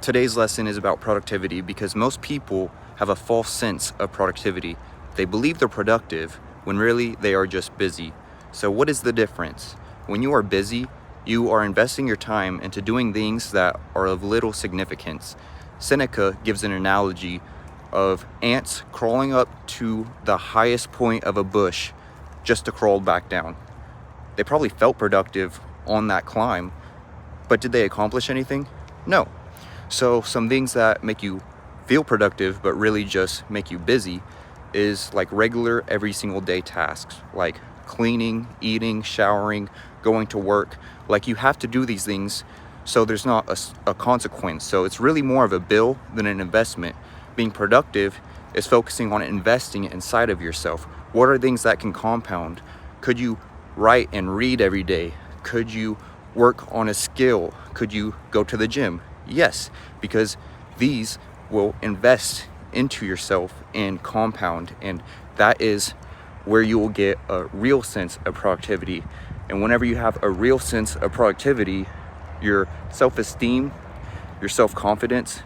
Today's lesson is about productivity because most people have a false sense of productivity. They believe they're productive when really they are just busy. So what is the difference? When you are busy, you are investing your time into doing things that are of little significance. Seneca gives an analogy of ants crawling up to the highest point of a bush just to crawl back down. They probably felt productive on that climb, but did they accomplish anything? No. So some things that make you feel productive but really just make you busy is like regular every single day tasks, like cleaning, eating, showering, going to work. Like you have to do these things so there's not a consequence. So it's really more of a bill than an investment. Being productive is focusing on investing inside of yourself. What are things that can compound? Could you write and read every day? Could you work on a skill? Could you go to the gym? Yes, because these will invest into yourself and compound, and that is where you will get a real sense of productivity. And whenever you have a real sense of productivity, your self-esteem, your self-confidence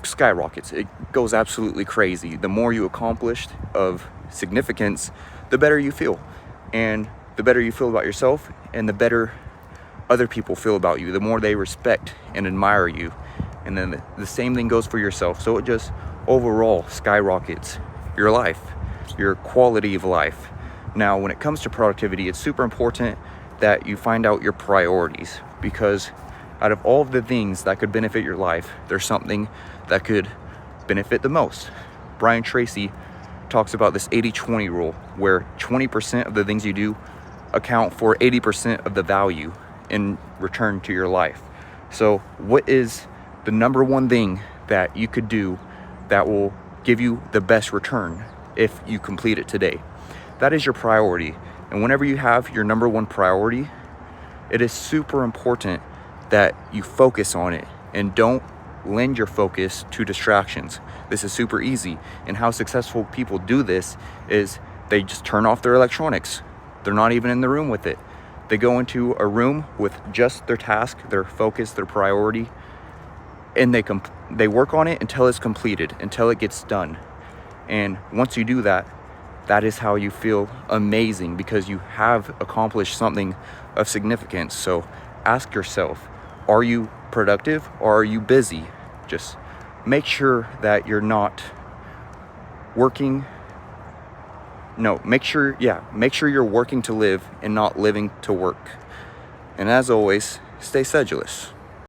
skyrockets. It goes absolutely crazy. The more you accomplished of significance, the better you feel. And the better you feel about yourself, and the better other people feel about you, the more they respect and admire you. And then the same thing goes for yourself. So it just overall skyrockets your life, your quality of life. Now, when it comes to productivity, it's super important that you find out your priorities, because out of all of the things that could benefit your life, there's something that could benefit the most. Brian Tracy talks about this 80-20 rule, where 20% of the things you do account for 80% of the value in return to your life. So what is the number one thing that you could do that will give you the best return if you complete it today? That is your priority. And whenever you have your number one priority, it is super important that you focus on it and don't lend your focus to distractions. This is super easy. And how successful people do this is they just turn off their electronics. They're not even in the room with it. They go into a room with just their task, their focus, their priority, and they work on it until it's completed, until it gets done. And once you do that, that is how you feel amazing, because you have accomplished something of significance. So ask yourself, are you productive or are you busy? Just make sure that you're not working. No, make sure you're working to live and not living to work. And as always, stay sedulous.